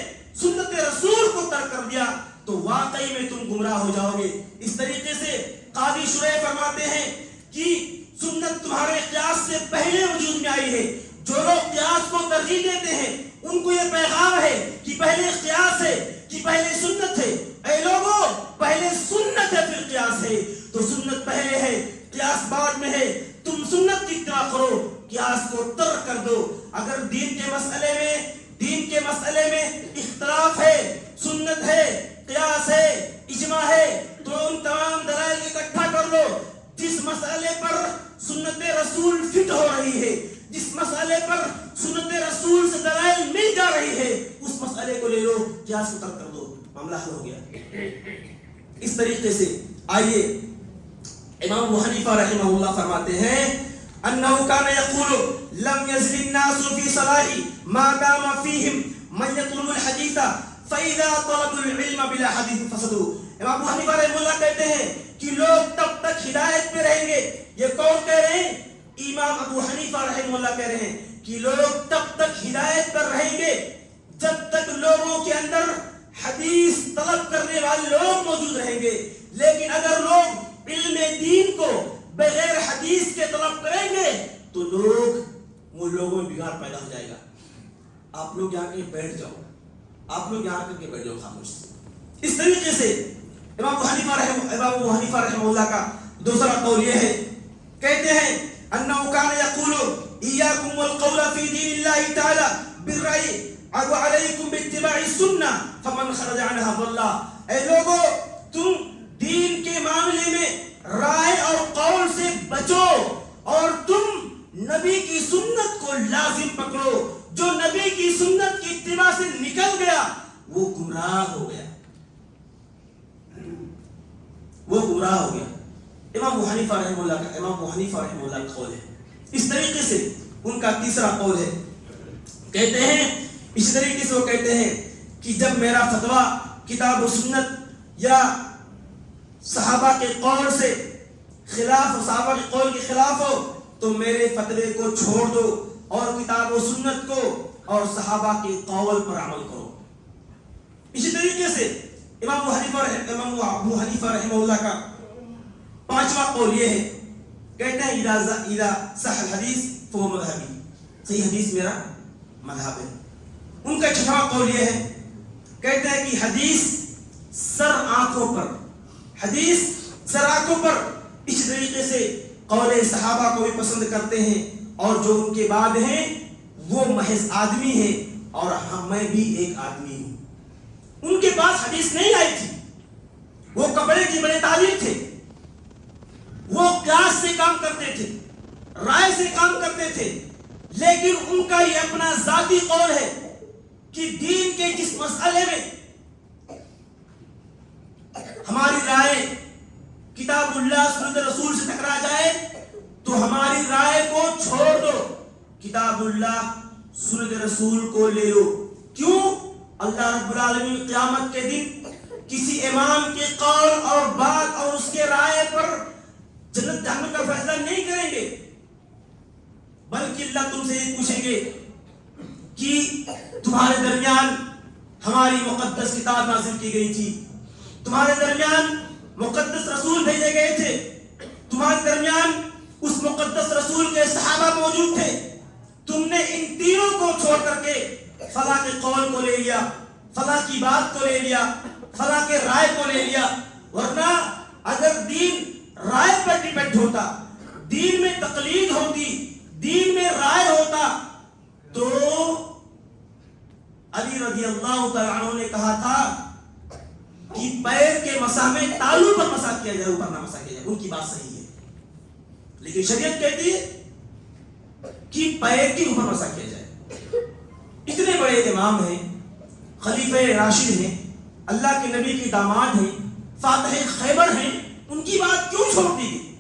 A: سنت رسول کو ترک کر دیا تو واقعی میں تم گمراہ ہو جاؤ گے۔ اس طریقے سے قاضی شریح فرماتے ہیں کہ سنت تمہارے قیاس سے پہلے وجود میں آئی ہے، جو لوگ قیاس کو ترجیح دیتے ہیں ان کو یہ پیغام ہے کہ پہلے قیاس ہے کہ پہلے سنت ہے۔ اے لوگوں، پہلے سنت ہے پھر قیاس ہے، تو سنت پہلے ہے قیاس بعد میں ہے، تم سنت کی اتباع کرو، قیاس کو ترک کر دو۔ اگر دین کے مسئلے میں اختلاف ہے، سنت ہے، قیاس ہے، اجماع ہے، تو ان تمام دلائل اکٹھا کر لو۔ جس مسئلے پر سنت رسول فٹ ہو رہی ہے، جس مسئلے پر سنت رسول سے دلائل مل جا رہی ہے، اس مسئلے کو لے لو، قیاس کو ترک کر دو، معاملہ حل ہو گیا۔ اس طریقے سے آئیے امام ابو حنیفہ رحمہ اللہ فرماتے ہیں انه كان يقول لم يزل الناس في صلاح ما دام فيهم من يطلب الحديث فاذا طلبوا العلم بلا حديث فسدوا۔ امام ابو حنیفہ رحمہ اللہ کہتے ہیں کہ لوگ تب تک ہدایت پہ رہیں گے۔ یہ کون کہہ رہے ہیں؟ امام ابو حنیفہ رحمہ اللہ کہہ رہے ہیں کہ لوگ تب تک ہدایت پر رہیں گے جب تک لوگوں کے اندر حدیث طلب کرنے والے لوگ موجود رہیں گے، لیکن اگر لوگ علم دین کو بغیر حدیث کے طلب کریں گے تو وہ لوگوں میں بگاڑ پیدا ہو جائے گا۔ آپ لوگ یہاں کے بیٹھ جاؤ، آپ لوگ یہاں کر کے بیٹھ جاؤ خاموش سے۔ اس طریقے سے امام ابو حنیفہ رحمہ اللہ کا دوسرا قول یہ ہے، کہتے ہیں انه كان يقول اياكم والقول في دين الله تعالى بالرأي وعليكم باتباع السنة فمن خرج عنها ضل۔ اے لوگو، تم دین کے معاملے میں رائے اور قول سے بچو اور تم نبی کی سنت کو لازم پکڑو۔ جو نبی کی سنت کی اتباع سے نکل گیا وہ گمراہ ہو گیا، وہ گمراہ ہو گیا۔ امام ابو حنیفہ رحمہ اللہ کا قول ہے۔ اس طریقے سے ان کا تیسرا قول ہے، کہتے ہیں اسی طریقے سے وہ کہتے ہیں کہ جب میرا فتویٰ کتاب و سنت یا
B: صحابہ کے قول سے خلاف، صحابہ کے قول کے خلاف ہو تو میرے فتوے کو چھوڑ دو اور کتاب و سنت کو اور صحابہ کے قول پر عمل کرو۔ اسی طریقے سے امام ابو حنیفہ رحمہ اللہ کا 5واں قول یہ ہے، کہتے ہیں اذا صح الحدیث فهو مذہبی، صحیح حدیث میرا مذہب ہے۔ ان کا 6واں قول یہ ہے، کہتے ہیں کہ حدیث سر آنکھوں پر، حدیث سر آنکھوں پر۔ اس طریقے سے قول صحابہ کو بھی پسند کرتے ہیں، اور جو ان کے بعد ہیں وہ محض آدمی ہیں، اور میں بھی ایک آدمی ہوں۔ ان کے پاس حدیث نہیں آئی تھی، وہ کپڑے کی بڑے تاجر تھے، وہ قیاس سے کام کرتے تھے، رائے سے کام کرتے تھے، لیکن ان کا یہ اپنا ذاتی قول ہے کہ دین کے جس مسئلے میں ہماری رائے کتاب اللہ سنت رسول سے ٹکرا جائے تو ہماری رائے کو چھوڑ دو، کتاب اللہ سنت رسول کو لے لو۔ کیوں؟ اللہ رب العالمین قیامت کے دن کسی امام کے قول اور بات اور اس کے رائے پر جنت جہنم کا فیصلہ نہیں کریں گے، بلکہ اللہ تم سے یہ پوچھیں گے کہ تمہارے درمیان ہماری مقدس کتاب نازل کی گئی تھی، تمہارے درمیان مقدس رسول بھیجے گئے تھے، تمہارے درمیان اس مقدس رسول کے صحابہ موجود تھے، تم نے ان تینوں کو چھوڑ کر کے فلاں کے قول کو لے لیا، فلاں کی بات کو لے لیا، فلاں کے رائے کو لے لیا۔ ورنہ اگر دین رائے پر ڈیپینڈ ہوتا، دین میں تقلید ہوتی، دین میں رائے ہوتا، تو علی رضی اللہ تعالیٰ عنہ نے کہا تھا کہ پیر کے مسح میں تالو پر مسح کیا جائے، اوپر نہ مسح کیا جائے۔ ان کی بات صحیح ہے، لیکن شریعت کہتی ہے کہ پیر کے اوپر مسح کیا جائے۔ اتنے بڑے امام ہیں، خلیفہ راشد ہیں، اللہ کے نبی کے داماد ہیں، فاتح خیبر ہیں، ان کی بات کیوں چھوڑ دی گئی،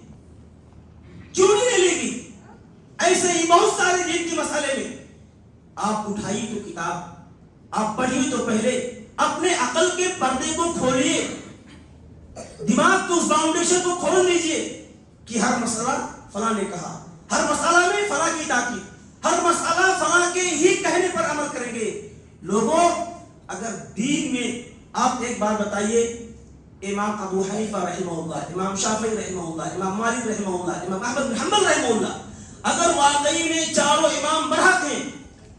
B: کیوں نہیں لے گی؟ ایسے ہی بہت سارے دین کے مسئلے میں آپ اٹھائیے تو کتاب، آپ پڑھیے تو پہلے اپنے عقل کے پردے کو کھولیے، دماغ کو اس باؤنڈیشن کو کھول دیجئے کہ ہر مسئلہ فلاں نے کہا، ہر مسئلہ میں فلاں کی تاکید، ہر مسئلہ فلاں کے ہی کہنے پر عمل کریں گے۔ لوگوں، اگر دین میں آپ ایک بار بتائیے، امام ابو حنیفہ رحمہ اللہ، امام شافعی رحمہ اللہ، امام مالک رحمہ اللہ، امام احمد بن حنبل رحمہ اللہ، اگر واقعی میں چاروں امام برحق ہیں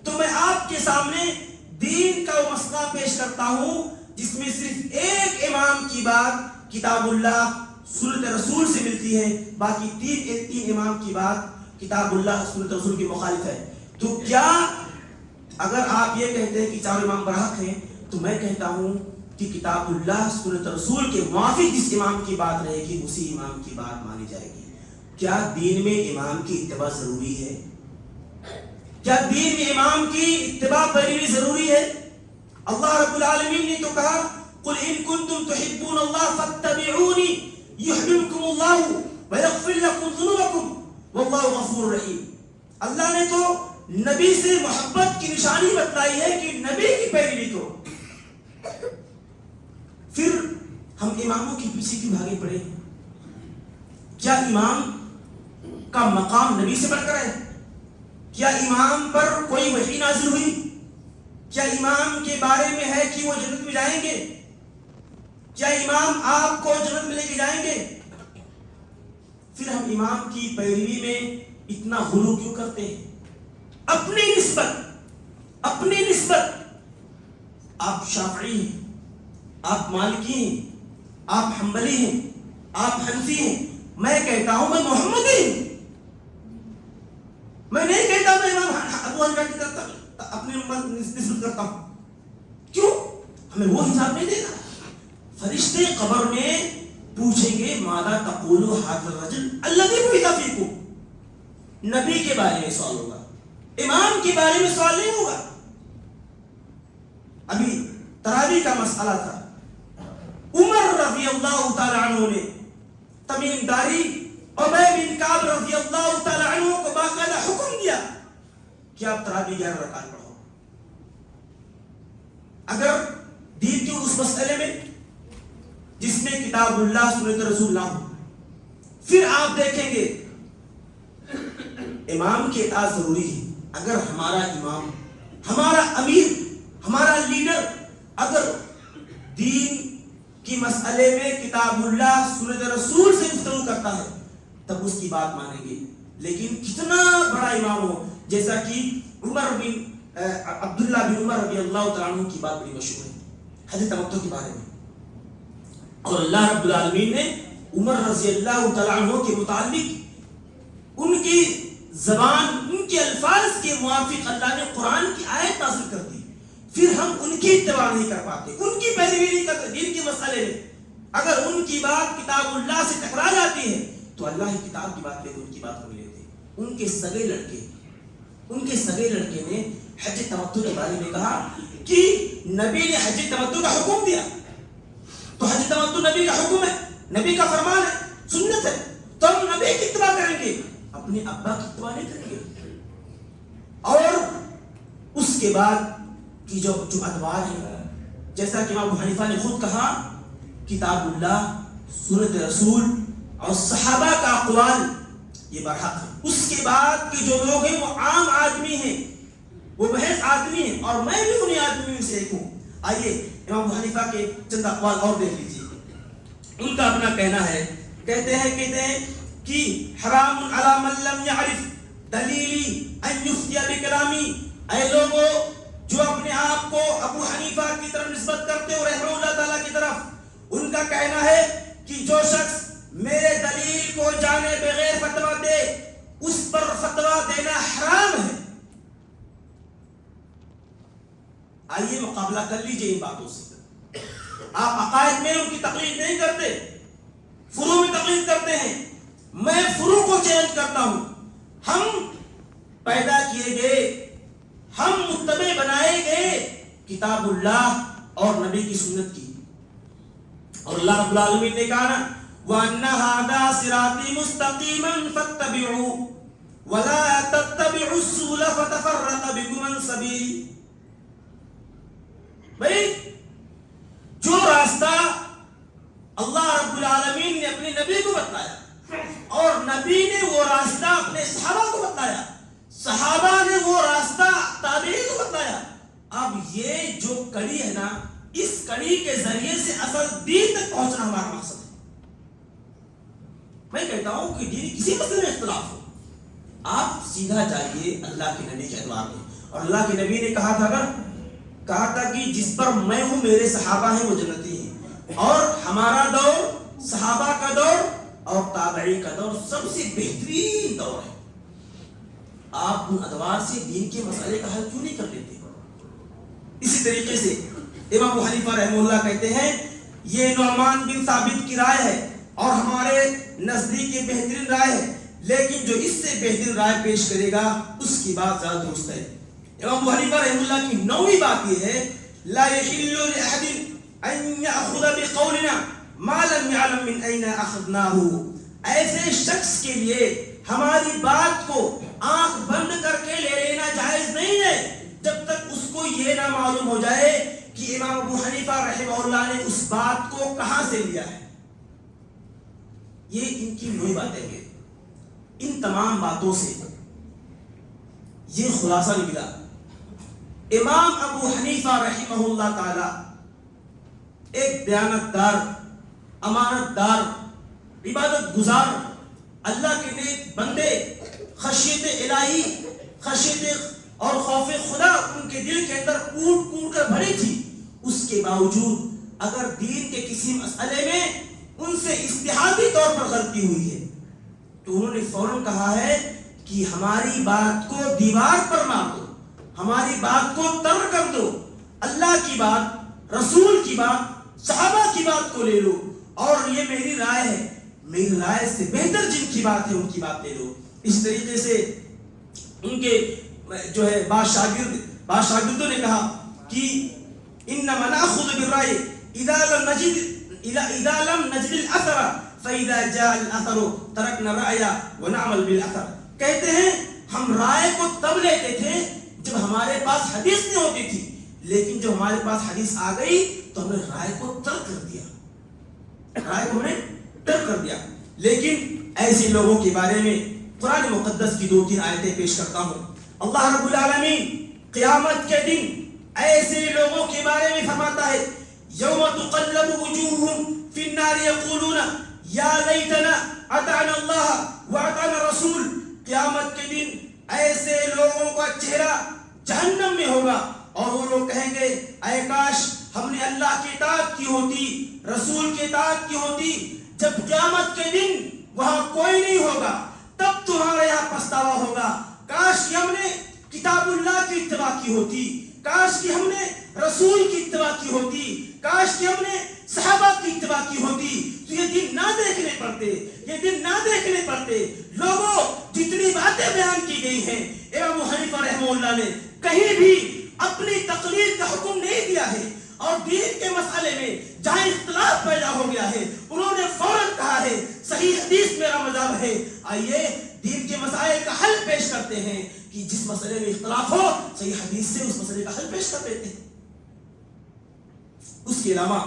B: تو میں آپ کے سامنے دین کا وہ مسئلہ پیش کرتا ہوں جس میں صرف ایک امام کی بات کتاب اللہ سنت رسول سے ملتی ہے، باقی تین امام کی بات کتاب اللہ سنت رسول کی مخالف ہے۔ تو کیا اگر آپ یہ کہتے ہیں کہ چاروں امام برحق ہیں تو میں کہتا ہوں کہ کتاب اللہ سنت رسول کے موافق جس امام کی بات رہے گی اسی امام کی بات مانی جائے گی۔ کیا دین میں امام کی اتباع ضروری ہے؟ کیا دین میں امام کی اتباع پیروی ضروری ہے؟ اللہ رب العالمین نے تو کہا قل ان کنتم تحبون اللہ فاتبعونی یحببکم اللہ ویغفر لکم ذنوبکم واللہ غفور رحیم۔ اللہ نے تو نبی سے محبت کی نشانی بتلائی ہے کہ نبی کی پیروی کرو۔ پھر ہم اماموں کے پیچھے کیوں بھاگے پڑے ہیں؟ کیا امام کا مقام نبی سے بڑھ کر ہے؟ کیا امام پر کوئی وحی نازل ہوئی؟ کیا امام کے بارے میں ہے کہ وہ جنت میں جائیں گے؟ کیا امام آپ کو جنت میں لے کے جائیں گے؟ پھر ہم امام کی پیروی میں اتنا غلو کیوں کرتے ہیں؟ اپنی نسبت آپ شافعی ہیں، آپ مالکی ہیں، آپ حنبلی ہیں، آپ حنفی ہیں، میں کہتا ہوں میں محمدی ہوں۔ میں نہیں کہتا میں امام ابو حنیفہ کی طرف اپنی نسبت کرتا ہوں۔ کیوں؟ ہمیں وہ حساب نہیں دینا۔ فرشتے قبر میں پوچھیں گے ماذا تقول ھذا الرجل الذی بعث فیکم، نبی کے بارے میں سوال ہوگا، امام کے بارے میں سوال نہیں ہوگا۔ ابھی تراویح کا مسئلہ تھا، عمر رضی اللہ تعالی عنہ نے تمیم داری ابی بن کعب رضی اللہ تعالی عنہ کو باقاعدہ حکم دیا کہ آپ تراویح 11 رکعت پڑھو۔ اگر دین کے اس مسئلے میں جس میں کتاب اللہ سنت رسول نہ ہو، پھر آپ دیکھیں گے امام کی اطاعت ضروری ہے۔ اگر ہمارا امام، ہمارا امیر، ہمارا لیڈر اگر دین کی مسئلے میں کتاب اللہ سنت رسول سے گفتگو کرتا ہے تب اس کی بات مانیں گے۔ لیکن کتنا بڑا امام ہو، جیسا کہ عبداللہ بن عمر رضی اللہ تعالیٰ عنہ کی بات بڑی مشہور ہے حج تمتع کے بارے میں، اور اللہ رب العالمین نے عمر رضی اللہ تعالیٰ عنہ کے متعلق ان کی زبان، ان کے الفاظ کے موافق اللہ نے قرآن کی آیت نازل کر دی، پھر ہم ان کی اتباع نہیں کر پاتے، ان کی پیروی نہیں کرتے دین کے مسئلے میں۔ اگر ان کی بات کتاب اللہ سے ٹکرا جاتی ہے تو اللہ کی کتاب کی بات لیتے، ان کی بات نہیں لیتے۔ ان کے سگے لڑکے نے حج تمتع کے بارے میں کہا کہ نبی نے حج تمتع کا حکم دیا، تو حج تمتع نبی کا حکم ہے، نبی کا فرمان ہے، سنت ہے، تو ہم نبی کی اتباع کریں گے، اپنے ابا کی اتباع نہیں کریں گے۔ اور اس کے بعد کی جو ادوار ہے، جیسا کہ امام ابو حنیفہ نے خود کہا، کتاب اللہ، سنت رسول اور صحابہ کا اقوال یہ برحق ہے۔ اس کے بعد کے جو لوگ ہیں وہ عام آدمی ہیں، وہ محض آدمی ہیں، اور میں بھی انہیں آدمیوں سے ایک ہوں۔ آئیے امام ابو حنیفہ کے چند اقوال اور دیکھ لیجیے۔ ان کا اپنا کہنا ہے، کہتے ہیں کہ حرام علی من لم یعرف دلیلی ان یفتی بکلامی، اے لوگوں جو اپنے آپ کو ابو حنیفہ کی طرف نسبت کرتے ہو رحمہ اللہ تعالیٰ کی طرف، ان کا کہنا ہے کہ جو شخص میرے دلیل کو جانے بغیر فتویٰ دے اس پر فتویٰ دینا حرام ہے۔ آئیے مقابلہ کر لیجئے ان باتوں سے۔ آپ عقائد میں ان کی تقلید نہیں کرتے، فروع میں تقلید کرتے ہیں، میں فروع کو چیلنج کرتا ہوں۔ ہم پیدا کیے گئے، ہم متبع بنائے گئے کتاب اللہ اور نبی کی سنت کی، اور اللہ رب العالمین نے کہا نا وَأَنَّ هَذَا صِرَاطِي مُسْتَقِيمًا فَاتَّبِعُوهُ وَلَا تَتَّبِعُوا السُّبُلَ فَتَفَرَّقَ بِكُمْ عَنْ سَبِيلِهِ۔ بھائی جو راستہ اللہ رب العالمین نے اپنے نبی کو بتلایا اور نبی نے وہ راستہ اپنے صحابہ کو بتلایا، صحابہ نے وہ راستہ تابعین کو بتلایا، اب یہ جو کڑی ہے نا، اس کڑی کے ذریعے سے اصل دین تک پہنچنا ہمارا مقصد ہے۔ میں کہتا ہوں کہ دین کسی مسئلے میں اختلاف ہو، آپ سیدھا جائیے اللہ کے نبی کے اتباع میں، اور اللہ کے نبی نے کہا تھا کہ جس پر میں ہوں میرے صحابہ ہیں وہ جنتی ہیں، اور ہمارا دور، صحابہ کا دور اور تابعی کا دور سب سے بہترین دور ہے۔ آپ ان ادوار سے دین کے مسئلے کا حل کیوں نہیں کر لیتے؟ اسی طریقے سے امام ابو حنیفہ رحمہ اللہ کہتے ہیں یہ نعمان بن ثابت کی رائے ہے اور ہمارے نزدیک یہ بہترین رائے ہے، لیکن جو اس سے بہترین رائے پیش کرے گا اس کی بات زیادہ درست ہے۔ امام ابو حنیفہ رحمہ اللہ کی نویں بات یہ ہے لا يحل لأحد ان يأخذ بقولنا ما لم يعلم من اين اخذناه، ایسے شخص کے لیے ہماری بات کو آنکھ بند کر کے لے لینا جائز نہیں ہے جب تک اس کو یہ نہ معلوم ہو جائے کہ امام ابو حنیفہ رحمہ اللہ نے اس بات کو کہاں سے لیا ہے۔ یہ ان کی نویں باتیں ہیں۔ ان تمام باتوں سے یہ خلاصہ نکلا، امام ابو حنیفہ رحمہ اللہ تعالی ایک دیانتدار، امانت دار، عبادت گزار، اللہ کے نیک بندے، خشیت الہی، خشیت اور خوف خدا ان کے دل کے اندر کوٹ کوٹ کر بھری تھی، اس کے باوجود اگر دین کے کسی مسئلے میں ان سے اجتہادی طور پر غلطی ہوئی ہے تو انہوں نے فوراً کہا ہے کہ ہماری بات کو دیوار پر مار دو، ہماری بات کو ترک کر دو، اللہ کی بات، رسول کی بات، صحابہ کی بات کو لے لو، اور یہ میری رائے ہے، میری رائے سے بہتر جن کی بات ہے ان کی بات لے لو۔ اس طریقے سے ان کے جو ہے بعض شاگردوں نے کہا کہ انما ناخذ بالرأي اذا لم نجد الاثر فاذا جاء الاثر تركنا الرأي ونعمل بالاثر، کہتے ہیں ہم رائے کو تب لیتے تھے جب ہمارے پاس حدیث نہیں ہوتی تھی، لیکن جب ہمارے پاس حدیث آ گئی تو ہم نے رائے کو ترک کر دیا۔ رائے کو ہم نے ترک کر دیا. لیکن ایسے لوگوں کے بارے میں قرآن مقدس کی 2-3 آیتیں پیش کرتا ہوں. اللہ رب العالمین قیامت کے دن ایسے لوگوں کے بارے میں فرماتا ہے یوم تقلب وجوہہم فی النار یقولون یا لیتنا اطعنا اللہ واطعنا الرسول. قیامت کے دن ایسے لوگوں کا چہرہ جہنم میں ہوگا اور وہ لوگ کہیں گے اے کاش ہم نے اللہ کی اطاعت کی ہوتی, رسول کی اطاعت کی ہوتی. جب قیامت کے دن وہاں کوئی نہیں ہوگا تب تمہارے یہاں پچھتاوا ہوگا. کاش کہ ہم نے کتاب اللہ کی اتباع کی ہوتی, کاش کہ ہم نے رسول کی اتباع کی ہوتی, کاش کہ ہم نے صحابہ کی اتباع کی ہوتی. تو یہ دن نہ دیکھنے پڑتے, یہ دن نہ دیکھنے پڑتے. لوگوں جتنی باتیں بیان کی گئی ہیں امام ابو حنیفہ رحمہ اللہ نے کہیں بھی اپنی تقلید کا حکم نہیں دیا ہے, اور دین کے مسئلے میں جہاں اختلاف پیدا ہو گیا ہے انہوں نے فوراً کہا ہے صحیح حدیث میرا مذہب ہے. آئیے دین کے مسائل کا حل پیش کرتے ہیں کہ جس مسئلے میں اختلاف ہو صحیح حدیث سے اس مسئلے کا حل پیش کر دیتے ہیں. اس کے علاوہ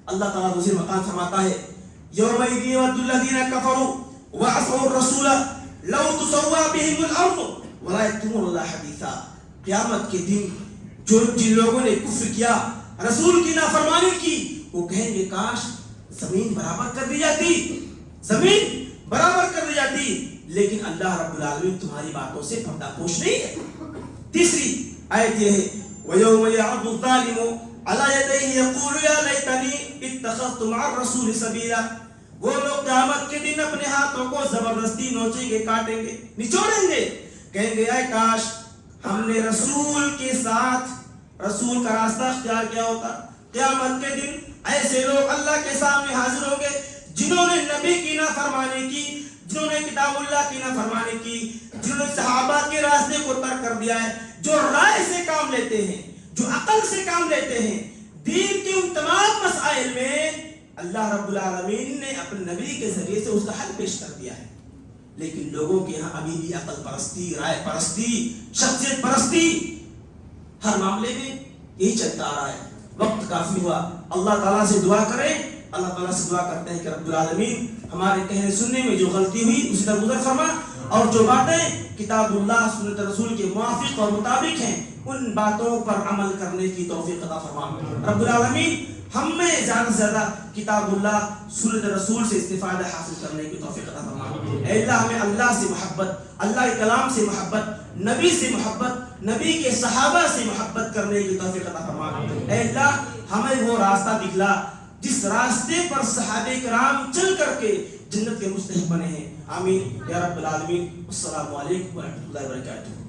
B: اللہ تعالیٰ دوسرے مقام فرماتا ہے یومئذ یود الذین کفروا وعصوا الرسول لو تسوی بهم الارض ولا یکتمون اللہ حدیثا. قیامت کے دن جن لوگوں نے کفر کیا, رسول کی نافرمانی کی, وہ کہیں گے کاش زمین برابر کر دی جاتی, زمین برابر کر دی جاتی. لیکن اللہ رب العالمین تمہاری باتوں سے پردہ پوش نہیں ہے. تیسری آیت یہ ہے وَيَوْمَ يَعَضُّ الظَّالِمُ عَلَى يَدَيْهِ يَقُولُ يَا لَيْتَنِي اتَّخَذْتُ مَعَ الرَّسُولِ سَبِيلًا. وہ لوگ قیامت کے دن اپنے ہاتھوں کو زبردستی نوچیں گے, کاٹیں گے, نچوڑیں گے, کہیں گے اے کاش ہم نے رسول کے ساتھ رسول کا راستہ اختیار کیا ہوتا. قیامت کے دن ایسے لوگ اللہ کے سامنے حاضر ہوں گے جنہوں نے نبی کی نافرمانی کی, جنہوں نے کتاب اللہ کی نافرمانی کی, جنہوں نے صحابہ کے راستے کو ترک کر دیا ہے, جو رائے سے کام لیتے ہیں, جو عقل سے کام لیتے ہیں. دین کے ان تمام مسائل میں اللہ رب العالمین نے اپنے نبی کے ذریعے سے اس کا حل پیش کر دیا ہے. لیکن لوگوں کے یہاں ابھی بھی عقل پرستی, رائے پرستی, شخصیت پرستی, ہر معاملے میں یہی چلتا آ رہا ہے. وقت کافی ہوا, اللہ تعالیٰ سے دعا کریں. اللہ تعالیٰ سے دعا کرتے ہیں کہ رب العالمین ہمارے کہنے سننے میں جو غلطی ہوئی اسی طرح گزر فرما, اور جو باتیں کتاب اللہ سنت رسول کے موافق اور مطابق ہیں ان باتوں پر عمل کرنے کی توفیق عطا فرما. رب العالمین ہم میں زیادہ سے زیادہ کتاب اللہ سنت رسول سے استفادہ حاصل کرنے کی توفیق عطا فرما. اے اللہ ہمیں اللہ سے محبت, اللہ کے کلام سے محبت, نبی سے محبت, نبی کے صحابہ سے محبت کرنے کی توفیق عطا فرما. اے اللہ ہمیں وہ راستہ دکھلا جس راستے پر صحابہ کرام چل کر کے جنت کے مستحق بنے ہیں. آمین یا رب العالمین. السلام علیکم ورحمۃ اللہ وبرکاتہ.